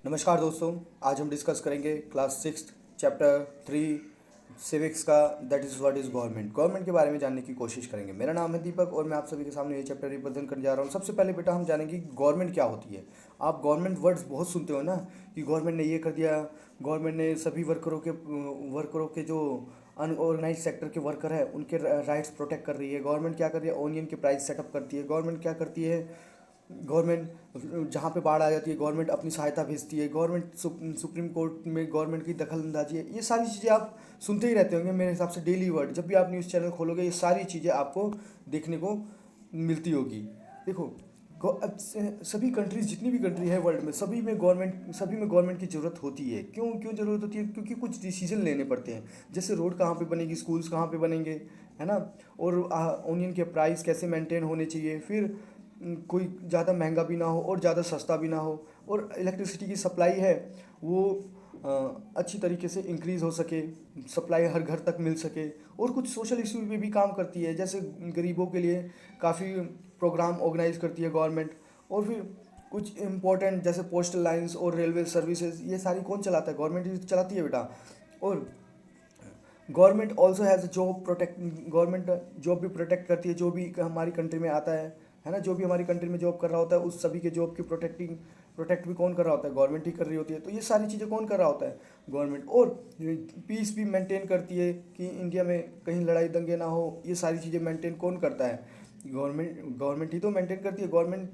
नमस्कार दोस्तों। आज हम डिस्कस करेंगे क्लास सिक्स चैप्टर 3 सिविक्स का, that is what is government. Government के बारे में जानने की कोशिश करेंगे। मेरा नाम है दीपक और मैं आप सभी के सामने ये चैप्टर रिप्रेजेंट करने जा रहा हूँ। सबसे पहले बेटा हम जानेंगे कि गवर्नमेंट क्या होती है। आप गवर्नमेंट वर्ड्स बहुत सुनते हो ना, कि गवर्नमेंट ने ये कर दिया, गवर्नमेंट ने सभी वर्करों के जो अनऑर्गेनाइज सेक्टर के वर्कर है उनके राइट्स प्रोटेक्ट कर रही है। गवर्नमेंट क्या कर रही है, ओनियन के प्राइस सेटअप करती है। गवर्नमेंट क्या करती है, गवर्नमेंट जहाँ पे बाढ़ आ जाती है गवर्नमेंट अपनी सहायता भेजती है। गवर्नमेंट सुप्रीम कोर्ट में गवर्नमेंट की दखल अंदाजी है। ये सारी चीज़ें आप सुनते ही रहते होंगे मेरे हिसाब से, डेली वर्ड। जब भी आप न्यूज़ चैनल खोलोगे ये सारी चीज़ें आपको देखने को मिलती होगी। देखो, सभी कंट्रीज, जितनी भी कंट्री है वर्ल्ड में, सभी में गवर्नमेंट की ज़रूरत होती है। क्यों क्यों ज़रूरत होती है? क्योंकि कुछ डिसीजन लेने पड़ते हैं। जैसे रोड कहाँ पे बनेगी, स्कूल्स कहाँ पे बनेंगे, है ना, और ओनियन के प्राइस कैसे मेंटेन होने चाहिए। फिर कोई ज़्यादा महंगा भी ना हो और ज़्यादा सस्ता भी ना हो, और इलेक्ट्रिसिटी की सप्लाई है वो अच्छी तरीके से इंक्रीज़ हो सके, सप्लाई हर घर तक मिल सके। और कुछ सोशल इशू पे भी काम करती है, जैसे गरीबों के लिए काफ़ी प्रोग्राम ऑर्गेनाइज करती है गवर्नमेंट। और फिर कुछ इंपॉर्टेंट जैसे पोस्टल लाइंस और रेलवे सर्विसेज, ये सारी कौन चलाता है? गवर्नमेंट ही चलाती है बेटा। और government also has job protect, government job भी प्रोटेक्ट करती है, जो भी हमारी कंट्री में आता है ना। जो भी हमारी कंट्री में जॉब कर रहा होता है उस सभी के जॉब की प्रोटेक्ट भी कौन कर रहा होता है? गवर्नमेंट ही कर रही होती है। तो ये सारी चीज़ें कौन कर रहा होता है? गवर्नमेंट। और पीस भी मेंटेन करती है कि इंडिया में कहीं लड़ाई दंगे ना हो। ये सारी चीज़ें मेंटेन कौन करता है? गवर्नमेंट ही तो मेंटेन करती है। गवर्नमेंट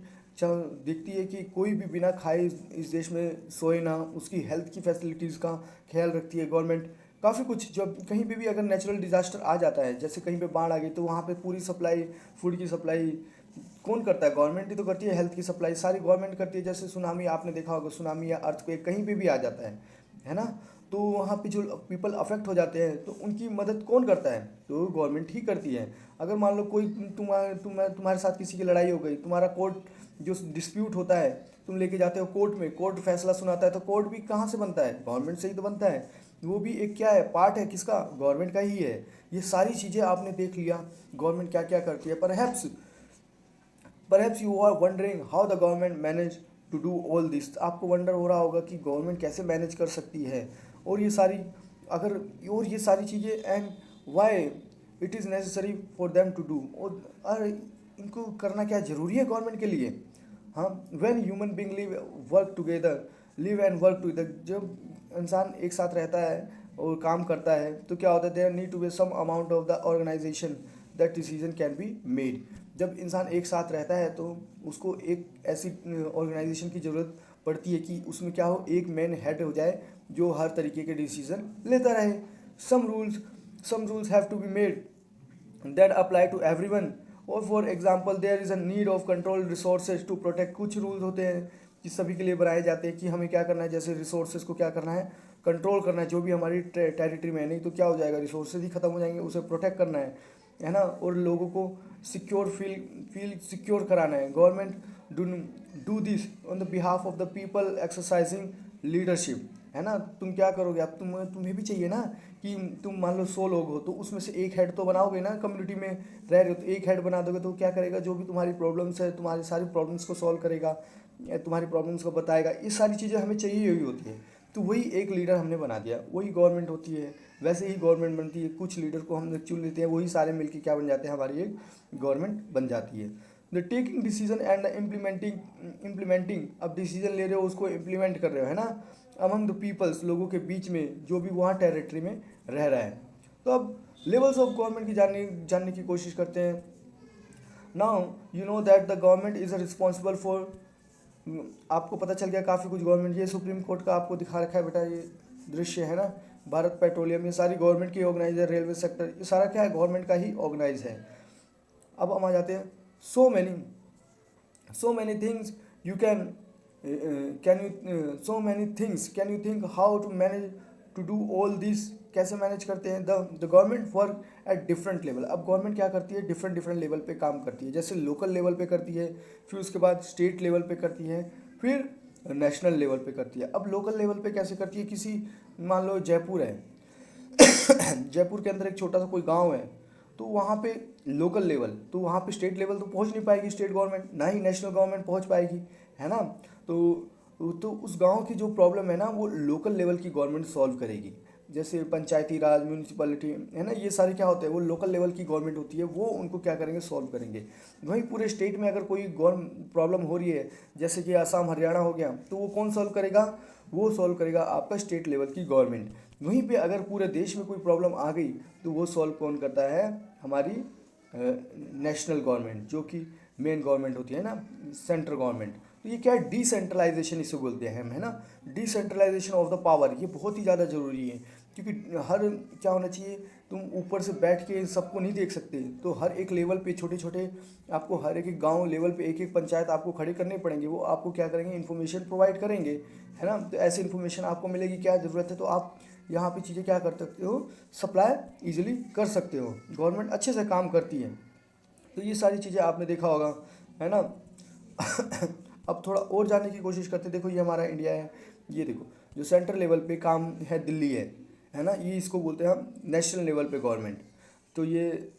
देखती है कि कोई भी बिना खाए इस देश में सोए ना, उसकी हेल्थ की फैसिलिटीज़ का ख्याल रखती है गवर्नमेंट। काफ़ी कुछ, जब कहीं पे भी अगर नेचुरल डिज़ास्टर आ जाता है, जैसे कहीं पे बाढ़ आ गई, तो वहाँ पे पूरी सप्लाई, फूड की सप्लाई कौन करता है? गवर्नमेंट ही तो करती है। हेल्थ की सप्लाई सारी गवर्नमेंट करती है। जैसे सुनामी, आपने देखा होगा, सुनामी या अर्थक्वेक कहीं पे भी आ जाता है ना, तो वहाँ पे जो पीपल अफेक्ट हो जाते हैं तो उनकी मदद कौन करता है? तो गवर्नमेंट ही करती है। अगर मान लो कोई तुम्हारे साथ किसी की लड़ाई हो गई, तुम्हारा कोर्ट जो डिस्प्यूट होता है, तुम लेके जाते हो कोर्ट में, कोर्ट फैसला सुनाता है, तो कोर्ट भी कहाँ से बनता है? गवर्नमेंट से ही तो बनता है। वो भी एक क्या है, पार्ट है किसका? गवर्नमेंट का ही है। ये सारी चीज़ें आपने देख लिया गवर्नमेंट क्या क्या करती है। Perhaps you are wondering how the government manage to do all this. आपको वंडर हो रहा होगा कि गवर्नमेंट कैसे मैनेज कर सकती है और ये सारी, अगर और ये सारी चीज़ें, and why it is necessary for them to do. और इनको करना क्या ज़रूरी है गवर्नमेंट के लिए? हाँ, when human being live and work together, जब इंसान एक साथ रहता है और काम करता है तो क्या होता है? There need to be some amount of the organisation that decision can be made. जब इंसान एक साथ रहता है तो उसको एक ऐसी ऑर्गेनाइजेशन की ज़रूरत पड़ती है कि उसमें क्या हो, एक मैन हेड हो जाए जो हर तरीके के डिसीजन लेता रहे। Some rules some rules have to be made that apply to everyone, और for example there is a need of control resources to protect. कुछ रूल्स होते हैं कि सभी के लिए बनाए जाते हैं कि हमें क्या करना है, जैसे रिसोर्सेज को क्या करना है, कंट्रोल करना है। जो भी हमारी टेरिटरी में है, नहीं तो क्या हो जाएगा, रिसोर्सेज ही खत्म हो जाएंगे। उसे प्रोटेक्ट करना है ना, और लोगों को सिक्योर फील सिक्योर कराना है। Government do this on the behalf of the people exercising leadership, है ना। तुम क्या करोगे? अब तुम्हें भी चाहिए ना कि तुम मान लो 100 लोग हो तो उसमें से एक हेड तो बनाओगे ना। कम्युनिटी में रह रहे हो तो एक हेड बना दोगे तो क्या करेगा? जो भी तुम्हारी प्रॉब्लम्स है, तुम्हारी सारी प्रॉब्लम्स को सॉल्व करेगा, या तुम्हारी प्रॉब्लम्स को बताएगा। ये सारी चीज़ें हमें चाहिए हुई होती है। तो वही एक लीडर हमने बना दिया, वही गवर्नमेंट होती है। वैसे ही गवर्नमेंट बनती है, कुछ लीडर को हम चुन लेते हैं, वही सारे मिलकर क्या बन जाते हैं, हमारी एक गवर्नमेंट बन जाती है। The taking decision and implementing, अब डिसीजन ले रहे हो, उसको इम्प्लीमेंट कर रहे हो, है ना, अमंग द पीपल्स, लोगों के बीच में जो भी वहाँ टेरिटरी में रह रहा है। तो अब लेवल्स ऑफ गवर्नमेंट की जानने की कोशिश करते हैं। Now you know that the government is responsible for, आपको पता चल गया काफ़ी कुछ। गवर्नमेंट, ये सुप्रीम कोर्ट का आपको दिखा रखा है बेटा, ये दृश्य है ना, भारत पेट्रोलियम, ये सारी गवर्नमेंट की ऑर्गेनाइज है। रेलवे सेक्टर, ये सारा क्या है, गवर्नमेंट का ही ऑर्गेनाइज है। अब हम आ जाते हैं, so many things you can you so many things can you think how to manage to do all this। कैसे मैनेज करते हैं? The government work at different level. अब गवर्नमेंट क्या करती है, डिफरेंट लेवल पे काम करती है। जैसे लोकल लेवल पे करती है, फिर उसके बाद स्टेट लेवल पे करती है, फिर नेशनल लेवल पे करती है। अब लोकल लेवल पे कैसे करती है? किसी, मान लो जयपुर है, जयपुर के अंदर एक छोटा सा कोई गांव है, तो वहाँ पे लोकल लेवल, तो वहाँ पे स्टेट लेवल तो पहुँच नहीं पाएगी स्टेट गवर्नमेंट, ना ही नेशनल गवर्नमेंट पहुँच पाएगी, है ना। तो तो उस गांव की जो प्रॉब्लम है ना वो लोकल लेवल की गवर्नमेंट सॉल्व करेगी। जैसे पंचायती राज, म्यूनिसिपैलिटी है ना, ये सारे क्या होते हैं, वो लोकल लेवल की गवर्नमेंट होती है, वो उनको क्या करेंगे, सॉल्व करेंगे। वहीं पूरे स्टेट में अगर कोई प्रॉब्लम हो रही है, जैसे कि आसाम हरियाणा हो गया, तो वो कौन सॉल्व करेगा, वो सॉल्व करेगा आपका स्टेट लेवल की गवर्नमेंट। वहीं पे अगर पूरे देश में कोई प्रॉब्लम आ गई तो वो सॉल्व कौन करता है, हमारी नेशनल गवर्नमेंट, जो कि मेन गवर्नमेंट होती है ना, सेंट्रल गवर्नमेंट। तो ये क्या है, डिसेंट्रलाइजेशन इसे बोलते हैं हम, है ना, डिसेंट्रलाइजेशन ऑफ द पावर। ये बहुत ही ज़्यादा ज़रूरी है, क्योंकि हर क्या होना चाहिए, तुम ऊपर से बैठ के सबको नहीं देख सकते, तो हर एक लेवल पे छोटे छोटे आपको, हर एक गांव लेवल पे एक एक पंचायत आपको खड़े करने पड़ेंगे। वो आपको क्या करेंगे, इन्फॉर्मेशन प्रोवाइड करेंगे, है ना। तो ऐसे इन्फॉर्मेशन आपको मिलेगी, क्या ज़रूरत है, तो आप यहाँ पे चीज़ें क्या कर सकते हो, सप्लाई इजीली कर सकते हो। गवर्नमेंट अच्छे से काम करती है। तो ये सारी चीज़ें आपने देखा होगा, है ना। अब थोड़ा और जानने की कोशिश करते हैं। देखो ये हमारा इंडिया है, ये देखो जो सेंट्रल लेवल पे काम है, दिल्ली है ना, ये इसको बोलते हैं हम नेशनल लेवल पे गवर्नमेंट। तो ये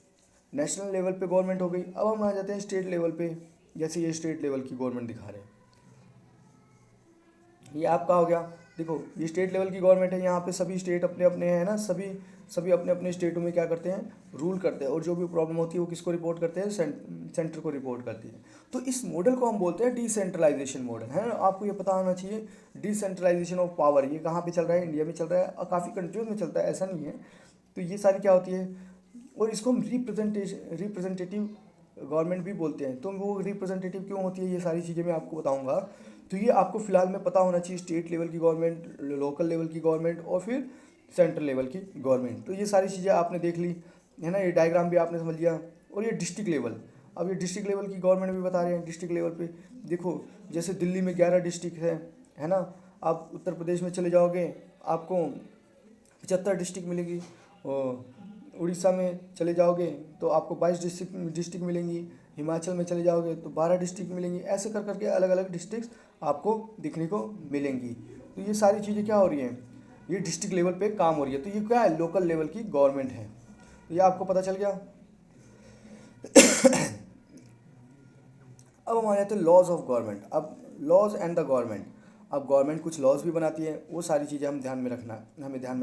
नेशनल लेवल पे गवर्नमेंट हो गई। अब हम आ जाते हैं स्टेट लेवल पे। जैसे ये स्टेट लेवल की गवर्नमेंट दिखा रहे हैं, ये आपका हो गया। देखो ये स्टेट लेवल की गवर्नमेंट है, यहाँ पे सभी स्टेट अपने अपने हैं ना, सभी सभी अपने अपने स्टेटों में क्या करते हैं, रूल करते हैं, और जो भी प्रॉब्लम होती है वो किसको रिपोर्ट करते हैं, सेंटर को रिपोर्ट करती है। तो इस मॉडल को हम बोलते हैं डिसेंट्रलाइजेशन मॉडल, है ना। आपको ये पता होना चाहिए, डिसेंट्रलाइजेशन ऑफ पावर ये कहाँ पे चल रहा है, इंडिया में चल रहा है, और काफ़ी कंट्रीज में चलता है, ऐसा नहीं है। तो ये सारी क्या होती है, और इसको हम रिप्रेजेंटेटिव गवर्नमेंट भी बोलते हैं। तो वो रिप्रेजेंटेटिव क्यों होती है, ये सारी चीज़ें मैं आपको बताऊंगा। तो ये आपको फिलहाल में पता होना चाहिए, स्टेट लेवल की गवर्नमेंट, लोकल लेवल की गवर्नमेंट, और फिर सेंट्रल लेवल की गवर्नमेंट। तो ये सारी चीज़ें आपने देख ली, है ना। ये डायग्राम भी आपने समझ लिया। और ये डिस्ट्रिक्ट लेवल, अब ये डिस्ट्रिक्ट लेवल की गवर्नमेंट भी बता रहे हैं। डिस्ट्रिक्ट लेवल पे देखो, जैसे दिल्ली में 11 डिस्ट्रिक्ट है ना। आप उत्तर प्रदेश में चले जाओगे, आपको 75 डिस्ट्रिक्ट मिलेगी। और उड़ीसा में चले जाओगे तो आपको 22 डिस्ट्रिक्ट मिलेंगी। हिमाचल में चले जाओगे तो 12 डिस्ट्रिक्ट मिलेंगी। ऐसे कर करके अलग अलग डिस्ट्रिक्ट आपको दिखने को मिलेंगी। तो ये सारी चीज़ें क्या हो रही हैं, ये डिस्ट्रिक्ट लेवल पे काम हो रही है। तो ये क्या है, लोकल लेवल की गवर्नमेंट है। तो ये आपको पता चल गया। अब हम आ जाते हैं लॉज ऑफ गवर्नमेंट। अब लॉज एंड द गवर्नमेंट, अब गवर्नमेंट कुछ लॉज भी बनाती है, वो सारी चीज़ें हमें ध्यान में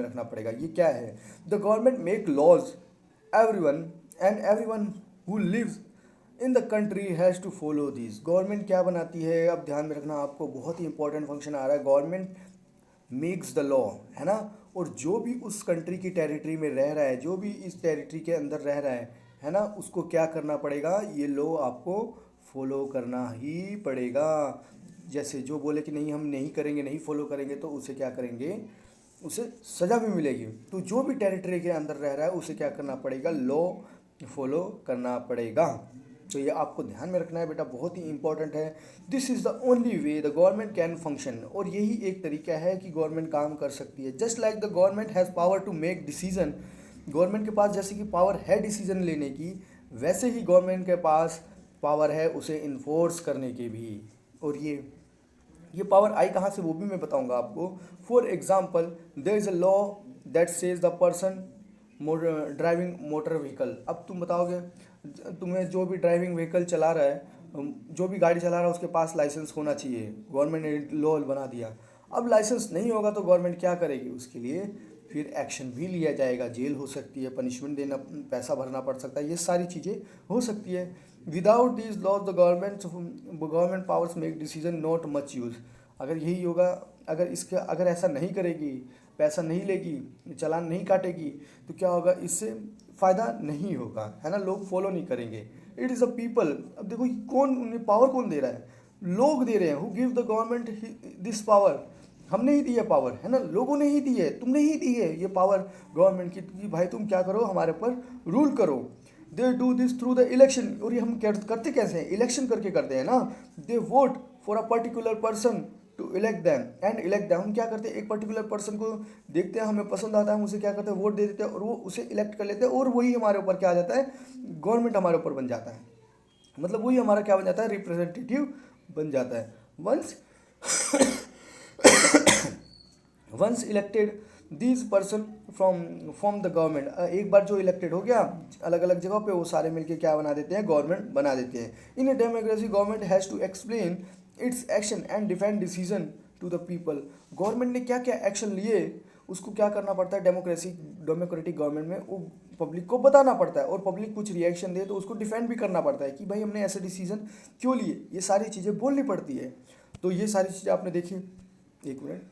रखना पड़ेगा। ये क्या है, the government make laws, everyone who lives in the country has to follow this. Government क्या बनाती है, अब ध्यान में रखना, आपको बहुत ही इंपॉर्टेंट फंक्शन आ रहा है। गवर्नमेंट मेक्स द लॉ, है ना। और जो भी उस कंट्री की टेरिटरी में रह रहा है, जो भी इस टेरिटरी के अंदर रह रहा है ना, उसको क्या करना पड़ेगा, ये लॉ आपको फॉलो करना ही पड़ेगा। जैसे जो बोले कि नहीं हम नहीं करेंगे, नहीं फॉलो करेंगे, तो उसे क्या करेंगे, उसे सज़ा भी मिलेगी। तो जो भी टेरिटरी के अंदर रह रहा है उसे क्या करना पड़ेगा, लॉ फॉलो करना पड़ेगा। तो ये आपको ध्यान में रखना है बेटा, बहुत ही इंपॉर्टेंट है। This is the only way the government can function, और यही एक तरीका है कि गवर्नमेंट काम कर सकती है। Just like the government has power to make decision, government के पास जैसे कि पावर है डिसीजन लेने की, वैसे ही गवर्नमेंट के पास पावर है उसे इन्फोर्स करने की भी। और ये पावर आई कहाँ से, वो भी मैं बताऊंगा आपको। For example, there is a law that says the person driving motor vehicle. अब तुम बताओगे, तुम्हें जो भी ड्राइविंग व्हीकल चला रहा है, जो भी गाड़ी चला रहा है, उसके पास लाइसेंस होना चाहिए। गवर्नमेंट ने लॉ बना दिया। अब लाइसेंस नहीं होगा तो गवर्नमेंट क्या करेगी, उसके लिए फिर एक्शन भी लिया जाएगा, जेल हो सकती है, पनिशमेंट देना, पैसा भरना पड़ सकता है, ये सारी चीज़ें हो सकती है। Without this laws the government powers make decision not much use. अगर यही होगा, अगर ऐसा नहीं करेगी, पैसा नहीं लेगी, चालान नहीं काटेगी, तो क्या होगा, इससे फ़ायदा नहीं होगा, है ना, लोग फॉलो नहीं करेंगे। It is a people. अब देखो कौन, उन्हें पावर कौन दे रहा है, लोग दे रहे हैं। Who give the government this power, हमने ही दी है पावर, है ना, लोगों ने ही दी है, तुमने ही दी है ये पावर गवर्नमेंट की, कि भाई तुम क्या करो, हमारे ऊपर रूल करो। They do this through the election, और ये हम करते कैसे हैं, इलेक्शन करके करते हैं ना। They vote for a particular person to elect them and elect them. हम क्या करते हैं, एक पर्टिकुलर पर्सन को देखते हैं, हमें पसंद आता है, हम उसे क्या करते हैं, वोट दे देते हैं, और वो उसे इलेक्ट कर लेते हैं, और वही हमारे ऊपर क्या आ जाता है, गवर्नमेंट हमारे ऊपर बन जाता है। मतलब वही हमारा क्या बन जाता है, रिप्रेजेंटेटिव बन जाता है। Once elected these person from the government, एक बार जो इलेक्टेड हो गया, अलग अलग जगहों पे वो सारे मिलके क्या बना देते हैं, गवर्नमेंट बना देते हैं। In a democracy government has to explain its action and defend decision to the people. Government ने क्या क्या एक्शन लिए उसको क्या करना पड़ता है, डेमोक्रेटिक गवर्नमेंट में वो पब्लिक को बताना पड़ता है, और पब्लिक कुछ रिएक्शन दे तो उसको डिफेंड भी करना पड़ता है कि भाई हमने ऐसे डिसीजन क्यों लिए, ये सारी चीज़ें बोलनी पड़ती है। तो ये सारी चीज़ें आपने देखी। एक मिनट।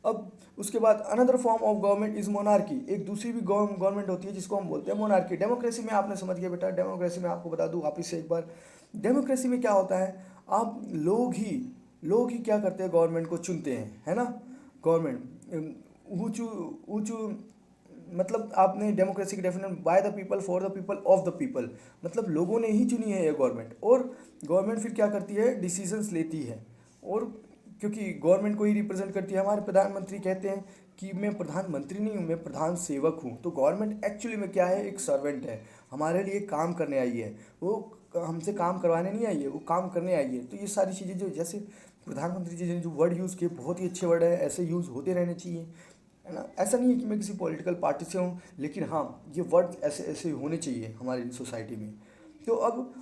अब उसके बाद another form of government is monarchy, एक दूसरी भी गवर्नमेंट होती है जिसको हम बोलते हैं मोनार्की। डेमोक्रेसी में आपने समझ गया बेटा, डेमोक्रेसी में आपको बता दूं वापिस से एक बार, डेमोक्रेसी में क्या होता है, आप लोग ही क्या करते हैं, गवर्नमेंट को चुनते हैं, है ना। गवर्नमेंट ऊँचू ऊँचू मतलब आपने डेमोक्रेसी की definition by the people for the people of the people, मतलब लोगों ने ही चुनी है ये गवर्नमेंट, और गवर्नमेंट फिर क्या करती है, डिसीजंस लेती है, और क्योंकि गवर्नमेंट को ही रिप्रेजेंट करती है। हमारे प्रधानमंत्री कहते हैं कि मैं प्रधानमंत्री नहीं हूँ, मैं प्रधान सेवक हूँ। तो गवर्नमेंट एक्चुअली में क्या है, एक सर्वेंट है, हमारे लिए काम करने आई है, वो हमसे काम करवाने नहीं आई है, वो काम करने आई है। तो ये सारी चीज़ें जो जैसे प्रधानमंत्री जी ने जो वर्ड यूज़ किए बहुत ही अच्छे वर्ड है, ऐसे यूज़ होते रहने चाहिए, है ना। ऐसा नहीं है कि मैं किसी पॉलिटिकल पार्टी से हूँ, लेकिन हाँ ये वर्ड ऐसे ऐसे होने चाहिए हमारी सोसाइटी में। तो अब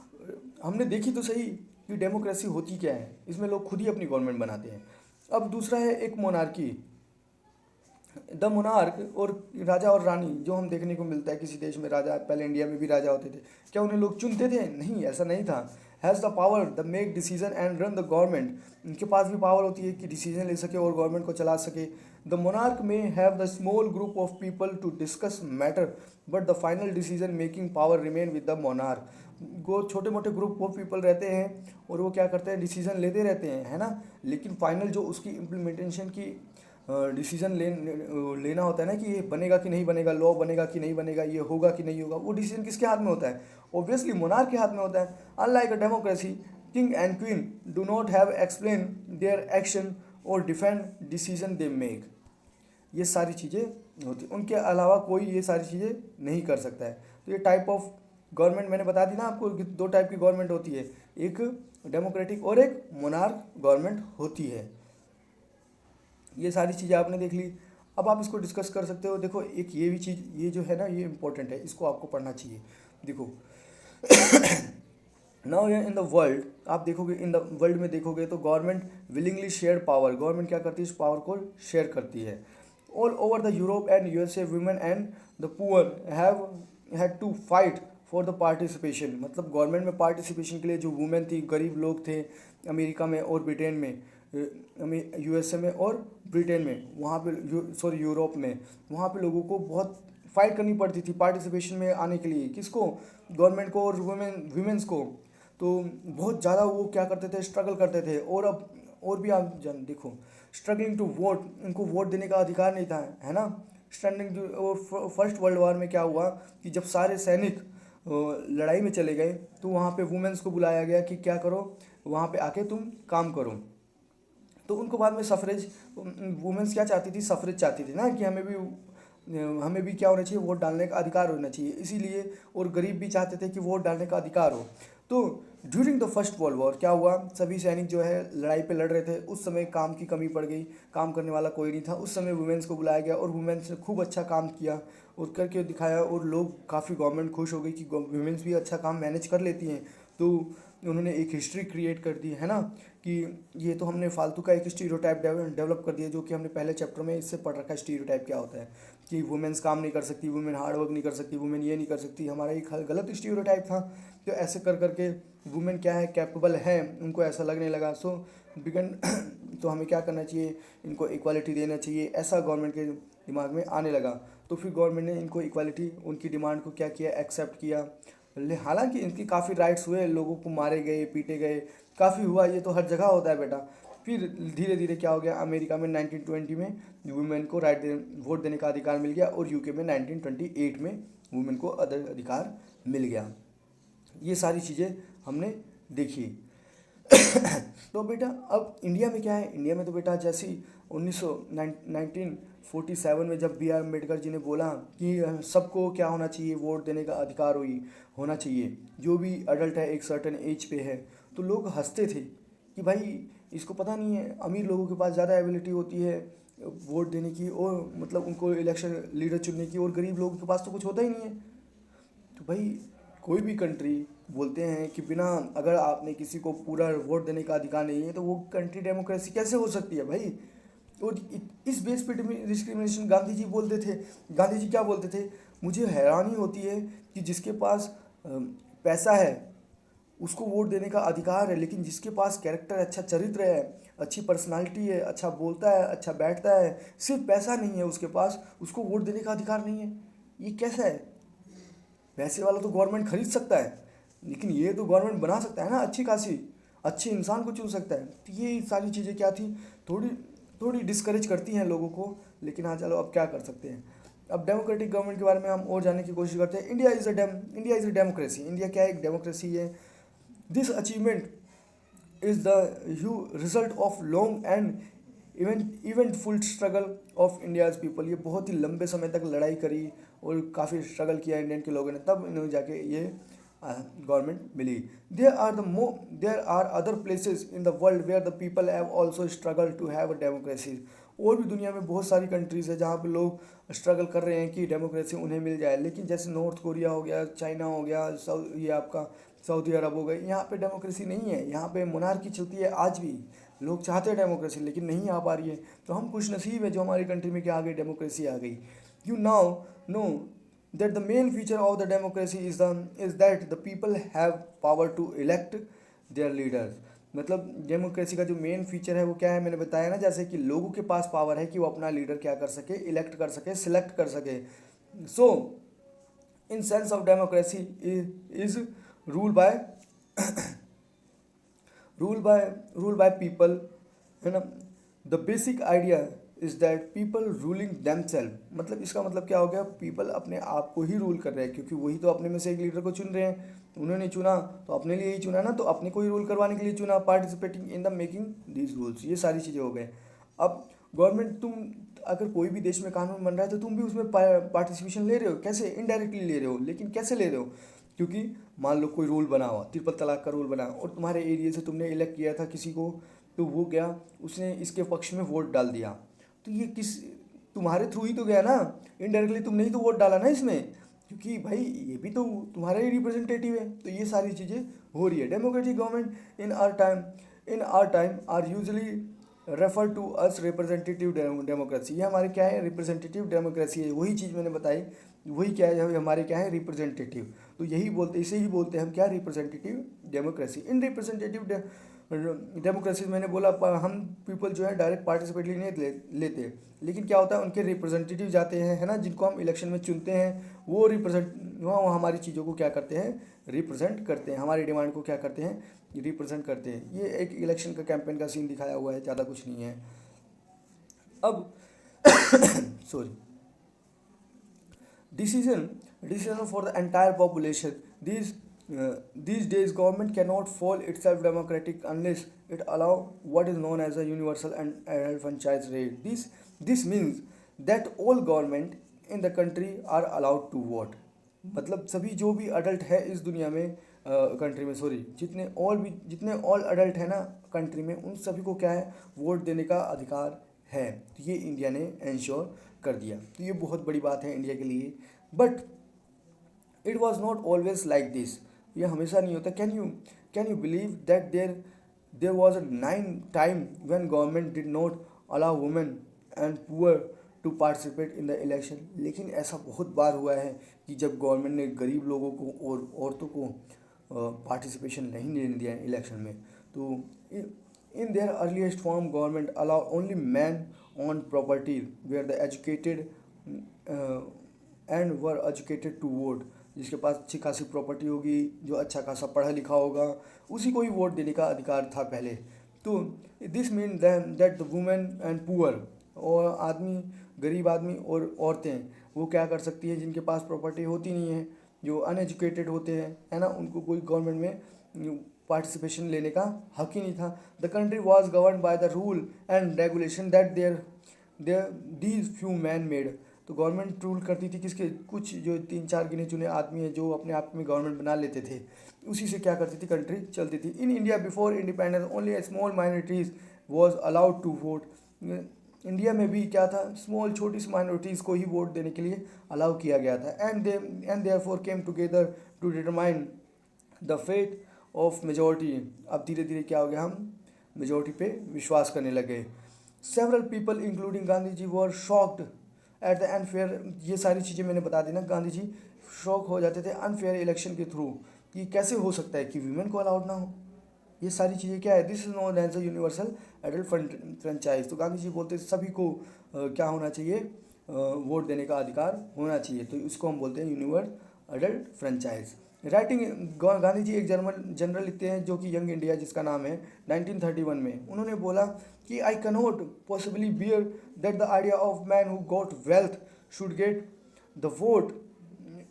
हमने देखी तो सही कि डेमोक्रेसी होती क्या है, इसमें लोग खुद ही अपनी गवर्नमेंट बनाते हैं। अब दूसरा है एक मोनार्की, द मोनार्क, और राजा और रानी जो हम देखने को मिलता है किसी देश में, राजा, पहले इंडिया में भी राजा होते थे, क्या उन्हें लोग चुनते थे? नहीं, ऐसा नहीं था। Has the power the make decision and run the government, इनके पास भी पावर होती है कि डिसीजन ले सके और गवर्नमेंट को चला सके। The monarch may have the small group of people to discuss matter but the final decision making power remain with the monarch. वो छोटे मोटे ग्रुप ऑफ पीपल रहते हैं और वो क्या करते हैं, डिसीजन लेते रहते हैं, है ना, लेकिन फाइनल जो उसकी इम्प्लीमेंटेशन की डिसीजन लेना होता है ना, कि ये बनेगा कि नहीं बनेगा, लॉ बनेगा कि नहीं बनेगा, ये होगा कि नहीं होगा, वो डिसीजन किसके हाथ में होता है? ऑब्वियसली मोनार्क के हाथ में होता है। Unlike a democracy, king and queen do not have explain their action और डिफेंड डिसीजन दे मेक। ये सारी चीज़ें होती, उनके अलावा कोई ये सारी चीज़ें नहीं कर सकता है। तो ये टाइप ऑफ गवर्नमेंट मैंने बता दी ना आपको कि दो टाइप की गवर्नमेंट होती है, एक डेमोक्रेटिक और एक मोनार्क गवर्नमेंट होती है। ये सारी चीज़ें आपने देख ली। अब आप इसको डिस्कस कर सकते हो। देखो एक ये भी चीज़, ये जो है ना, ये इंपॉर्टेंट है, इसको आपको पढ़ना चाहिए। देखो नाउ इन द वर्ल्ड, आप देखोगे इन द वर्ल्ड में देखोगे तो government willingly share power, government क्या करती है, इस पावर को शेयर करती है। All over the Europe and USA women and the poor have had to fight for the participation, मतलब गवर्नमेंट में पार्टिसिपेशन के लिए जो वुमेन थी, गरीब लोग थे अमेरिका में और ब्रिटेन में, यूएसए में और ब्रिटेन में, वहाँ पे यूरोप में, वहाँ पे लोगों को बहुत फाइट करनी पड़ती थी पार्टिसिपेशन में आने के लिए। किसको? गवर्नमेंट को और वुमेन्स को। तो बहुत ज़्यादा वो क्या करते थे, स्ट्रगल करते थे। और अब और भी आप जान देखो, स्ट्रगलिंग टू वोट, इनको वोट देने का अधिकार नहीं था, है ना। स्टैंडिंग और फर्स्ट वर्ल्ड वॉर में क्या हुआ कि जब सारे सैनिक लड़ाई में चले गए तो वहाँ पे वुमेन्स को बुलाया गया कि क्या करो, वहाँ पे आके तुम काम करो। तो उनको बाद में सफरेज, वुमेन्स क्या चाहती थी, सफरेज चाहती थी ना, कि हमें भी क्या होना चाहिए, वोट डालने का अधिकार होना चाहिए, इसीलिए। और गरीब भी चाहते थे कि वोट डालने का अधिकार हो। तो during the first world war क्या हुआ, सभी सैनिक जो है लड़ाई पे लड़ रहे थे, उस समय काम की कमी पड़ गई, काम करने वाला कोई नहीं था। उस समय वुमेन्स को बुलाया गया और वुमेन्स ने खूब अच्छा काम किया और करके दिखाया, और लोग काफ़ी, गवर्नमेंट खुश हो गई कि वुमेन्स भी अच्छा काम मैनेज कर लेती हैं। तो उन्होंने एक हिस्ट्री क्रिएट कर दी, है ना, कि ये तो हमने फालतू का एक स्टीरियोटाइप डेवलप कर दिया, जो कि हमने पहले चैप्टर में इससे पढ़ रखा है। स्टीरियोटाइप क्या होता है कि वुमेन्स काम नहीं कर सकती, वुमेन हार्ड वर्क नहीं कर सकती, वुमेन ये नहीं कर सकती, हमारा एक गलत स्टीरियोटाइप था। तो ऐसे कर करके वुमेन क्या है, कैपेबल है, उनको ऐसा लगने लगा। सो बिगन तो हमें क्या करना चाहिए, इनको इक्वालिटी देना चाहिए, ऐसा गवर्नमेंट के दिमाग में आने लगा। तो फिर गवर्नमेंट ने इनको इक्वालिटी, उनकी डिमांड को क्या किया, एक्सेप्ट किया। हालांकि इनकी काफ़ी राइट्स हुए, लोगों को मारे गए, पीटे गए, काफ़ी हुआ, ये तो हर जगह होता है बेटा। फिर धीरे धीरे क्या हो गया, अमेरिका में 1920 में वुमेन को वोट देने का अधिकार मिल गया, और यूके में 1928 में वुमेन को अधिकार मिल गया। ये सारी चीज़ें हमने देखी। तो बेटा अब इंडिया में क्या है, इंडिया में तो बेटा जैसे 1947 में जब बी आर अम्बेडकर जी ने बोला कि सबको क्या होना चाहिए, वोट देने का अधिकार होना चाहिए, जो भी अडल्ट है एक सर्टेन एज पे है, तो लोग हंसते थे कि भाई इसको पता नहीं है, अमीर लोगों के पास ज़्यादा एबिलिटी होती है वोट देने की, और मतलब उनको इलेक्शन लीडर चुनने की, और गरीब लोगों के पास तो कुछ होता ही नहीं है। तो भाई कोई भी कंट्री बोलते हैं कि बिना, अगर आपने किसी को पूरा वोट देने का अधिकार नहीं है तो वो कंट्री डेमोक्रेसी कैसे हो सकती है भाई। और इस बेस पे डिस्क्रिमिनेशन गांधी जी बोलते थे। गांधी जी क्या बोलते थे, मुझे हैरानी होती है कि जिसके पास पैसा है उसको वोट देने का अधिकार है, लेकिन जिसके पास कैरेक्टर, अच्छा चरित्र है, अच्छी पर्सनालिटी है, अच्छा बोलता है, अच्छा बैठता है, सिर्फ पैसा नहीं है उसके पास, उसको वोट देने का अधिकार नहीं है। ये कैसा है। पैसे वाला तो गवर्नमेंट खरीद सकता है, लेकिन ये तो गवर्नमेंट बना सकता है ना, अच्छी खासी अच्छे इंसान को चुन सकता है। तो ये सारी चीज़ें क्या थी, थोड़ी थोड़ी डिस्करेज करती हैं लोगों को, लेकिन हाँ चलो अब क्या कर सकते हैं। अब डेमोक्रेटिक गवर्नमेंट के बारे में हम और जानने की कोशिश करते हैं। India is a democracy. India क्या है, एक डेमोक्रेसी है। This achievement is the result of long and eventful struggle of India's people। ये बहुत ही लंबे समय तक लड़ाई करी और काफ़ी स्ट्रगल किया इंडियन के लोगों ने, तब इन्हें जाके ये गवर्नमेंट मिली। There are other places in the world where the people have also struggle to have a democracy. और भी दुनिया में बहुत सारी कंट्रीज़ है जहाँ पे लोग स्ट्रगल कर रहे हैं कि डेमोक्रेसी उन्हें मिल जाए, लेकिन जैसे नॉर्थ कोरिया हो गया, चाइना हो गया, ये आपका सऊदी अरब हो गए, यहाँ पे डेमोक्रेसी नहीं है। यहाँ पे मोनार्की चलती है आज भी। लोग चाहते हैं डेमोक्रेसी, लेकिन नहीं आ पा रही है। तो हम खुश नसीब है जो हमारी कंट्री में क्या आ गई, डेमोक्रेसी आ गई। You now know that the main feature of the democracy is that the people have power to elect their leaders। मतलब डेमोक्रेसी का जो मेन फीचर है वो क्या है, मैंने बताया ना, जैसे कि लोगों के पास पावर है कि वो अपना लीडर क्या कर सके, इलेक्ट कर सके, सिलेक्ट कर सके। So in sense of democracy is rule by rule by people, है ना। The basic idea is that people ruling themselves. मतलब इसका मतलब क्या हो गया, पीपल अपने आप को ही रूल कर रहे हैं, क्योंकि वही तो अपने में से एक लीडर को चुन रहे हैं। उन्होंने चुना तो अपने लिए ही चुना ना, तो अपने को ही रूल करवाने के लिए चुना। Participating in the making these rules, ये सारी चीज़ें हो गए। अब गवर्नमेंट, तुम अगर कोई भी देश में कानून बन रहा है तो तुम भी उसमें पार्टिसिपेशन ले रहे हो। कैसे, इनडायरेक्टली ले रहे हो, लेकिन कैसे ले रहे हो, क्योंकि मान लो कोई रूल बना हुआ, ट्रिपल तलाक का रूल बना, और तुम्हारे एरिया से तुमने इलेक्ट किया था किसी को, तो वो गया, उसने इसके पक्ष में वोट डाल दिया, तो ये किस, तुम्हारे थ्रू ही तो गया ना, इनडायरेक्टली तुमने ही तो वोट डाला ना इसमें, क्योंकि भाई ये भी तो तुम्हारा ही रिप्रेजेंटेटिव है। तो ये सारी चीज़ें हो रही है। Democratic government in our time are usually refer to as representative democracy. ये हमारे क्या है, रिप्रेजेंटेटिव डेमोक्रेसी है। वही चीज़ मैंने बताई, वही क्या है, हमारे क्या है, रिप्रेजेंटेटिव। तो यही बोलते, इसे ही बोलते हैं हम क्या, representative democracy. In representative democracy मैंने बोला हम पीपल जो है डायरेक्ट पार्टिसिपेट नहीं लेते, लेकिन क्या होता है, उनके रिप्रेजेंटेटिव जाते हैं, है ना, जिनको हम इलेक्शन में चुनते हैं, वो वो हमारी चीज़ों को क्या करते हैं, रिप्रेजेंट करते हैं, हमारी डिमांड को क्या करते हैं, रिप्रेजेंट करते हैं। ये एक इलेक्शन का कैंपेन का सीन दिखाया हुआ है, ज़्यादा कुछ नहीं है। अब sorry, decision for the entire population. These days government cannot fall itself democratic unless it allow what is known as a universal and franchise rate. This means that all government in the country are allowed to vote। मतलब सभी जो भी adult है इस दुनिया में, country में, sorry, जितने ऑल अडल्ट है ना कंट्री में, उन सभी को क्या है, वोट देने का अधिकार है। तो ये इंडिया ने इंश्योर कर दिया। तो ये बहुत बड़ी बात है इंडिया के लिए। But it was not always like this. ये हमेशा नहीं होता। Can you believe that there was a time when government did not allow women and poor to participate in the election. लेकिन ऐसा बहुत बार हुआ है कि जब गवर्नमेंट ने गरीब लोगों को और औरतों को पार्टिसिपेशन नहीं देने दिया इलेक्शन में। तो in their earliest form government allow only man on property where the educated and were educated to vote. जिसके पास अच्छी खासी प्रॉपर्टी होगी, जो अच्छा खासा पढ़ा लिखा होगा, उसी को ही वोट देने का अधिकार था पहले। तो this mean that the women and poor, और आदमी, गरीब आदमी और औरतें, वो क्या कर सकती हैं, जिनके पास प्रॉपर्टी होती नहीं है, जो अनएजुकेटेड होते हैं, है ना, उनको कोई गवर्नमेंट में पार्टिसिपेशन लेने का हक ही नहीं था। The country was govern by the rule and regulation that these few man made. तो गवर्नमेंट रूल करती थी किसके, कुछ जो 3-4 गिने चुने आदमी हैं जो अपने आप में गवर्नमेंट बना लेते थे, उसी से क्या करती थी, कंट्री चलती थी। In India before independence only a small minorities was allowed to vote. India में भी क्या था, स्मॉल छोटी सी माइनॉरिटीज़ को ही वोट देने के लिए अलाउ किया गया था। And therefore came together to determine the faith of majority, अब धीरे धीरे क्या हो गया, हम मेजोरिटी पे विश्वास करने लगे। Several people including Gandhi ji were shocked at the unfair, ये सारी चीज़ें मैंने बता दी ना, गांधी जी शॉक हो जाते थे अनफेयर इलेक्शन के थ्रू, कि कैसे हो सकता है कि वीमेन को अलाउड ना हो। ये सारी चीज़ें क्या है, this is known as a universal adult franchise. तो गांधी जी बोलते सभी को क्या होना चाहिए, वोट देने का अधिकार होना चाहिए, तो इसको हम बोलते हैं universal adult franchise. Writing, Gandhi ji एक जनरल लिखते हैं जो कि यंग इंडिया जिसका नाम है 1931 में, उन्होंने बोला कि I cannot possibly bear that the idea of man who got wealth should get the vote,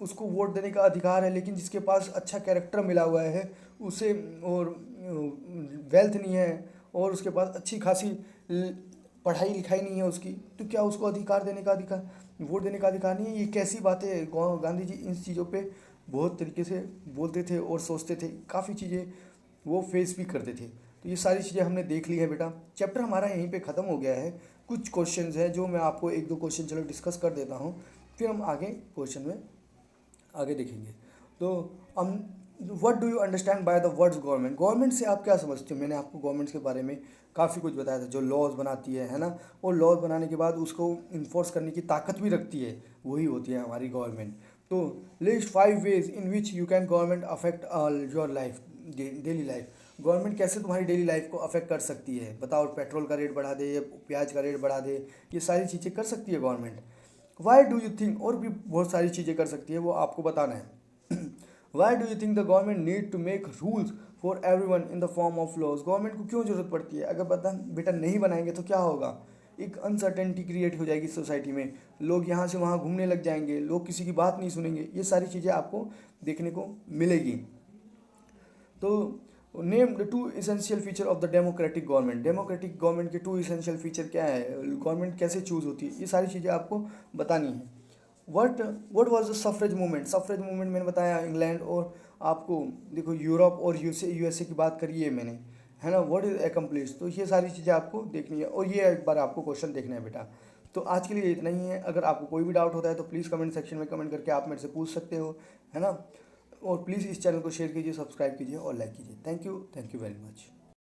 उसको वोट देने का अधिकार है, लेकिन जिसके पास अच्छा कैरेक्टर मिला हुआ है उसे, और वेल्थ नहीं है और उसके पास अच्छी खासी पढ़ाई लिखाई नहीं है उसकी, तो क्या उसको अधिकार देने का अधिकार, वोट देने का अधिकार नहीं है? ये कैसी बातें है। गांधी जी इन चीज़ों पे बहुत तरीके से बोलते थे और सोचते थे, काफ़ी चीज़ें वो फेस भी करते थे। तो ये सारी चीज़ें हमने देख ली है बेटा। चैप्टर हमारा यहीं पे ख़त्म हो गया है। कुछ क्वेश्चंस हैं जो मैं आपको एक दो क्वेश्चन चलो डिस्कस कर देता हूँ, फिर हम आगे क्वेश्चन में आगे देखेंगे। तो हम, what do you understand by the words government, government से आप क्या समझते हो? मैंने आपको गवर्नमेंट के बारे में काफ़ी कुछ बताया था, जो लॉज बनाती है ना, और लॉज बनाने के बाद उसको इन्फोर्स करने की ताकत भी रखती है, वही होती है हमारी गवर्नमेंट। तो list 5 ways in which you can government affect your life, daily life, government कैसे तुम्हारी डेली लाइफ को अफेक्ट कर सकती है, बताओ। पेट्रोल का रेट बढ़ा दे या प्याज का रेट बढ़ा दे, ये सारी चीज़ें कर सकती है government. Y do you think, और भी बहुत सारी चीज़ें कर सकती है, वो आपको बताना है। Why do you think the government need to make rules for everyone in the form of laws, government को क्यों जरूरत पड़ती है? अगर बेटा नहीं बनाएंगे तो क्या होगा, एक अनसर्टेनिटी क्रिएट हो जाएगी सोसाइटी में, लोग यहाँ से वहाँ घूमने लग जाएंगे, लोग किसी की बात नहीं सुनेंगे, ये सारी चीज़ें आपको देखने को मिलेगी। तो name the 2 essential feature of the democratic government, democratic government के 2 इसेंशियल फीचर क्या है, गवर्नमेंट कैसे चूज होती है, ये सारी चीज़ें आपको बतानी है। What was the suffrage movement, suffrage movement मैंने बताया इंग्लैंड, और आपको देखो यूरोप और यूएसए की बात करी है मैंने, है ना। व्हाट इज अकम्प्लिश, तो ये सारी चीज़ें आपको देखनी है, और ये एक बार आपको क्वेश्चन देखना है बेटा। तो आज के लिए इतना ही है। अगर आपको कोई भी डाउट होता है तो प्लीज़ कमेंट सेक्शन में कमेंट करके आप मेरे से पूछ सकते हो, है ना। और प्लीज़ इस चैनल को शेयर कीजिए, सब्सक्राइब कीजिए और लाइक कीजिए। Thank you very much.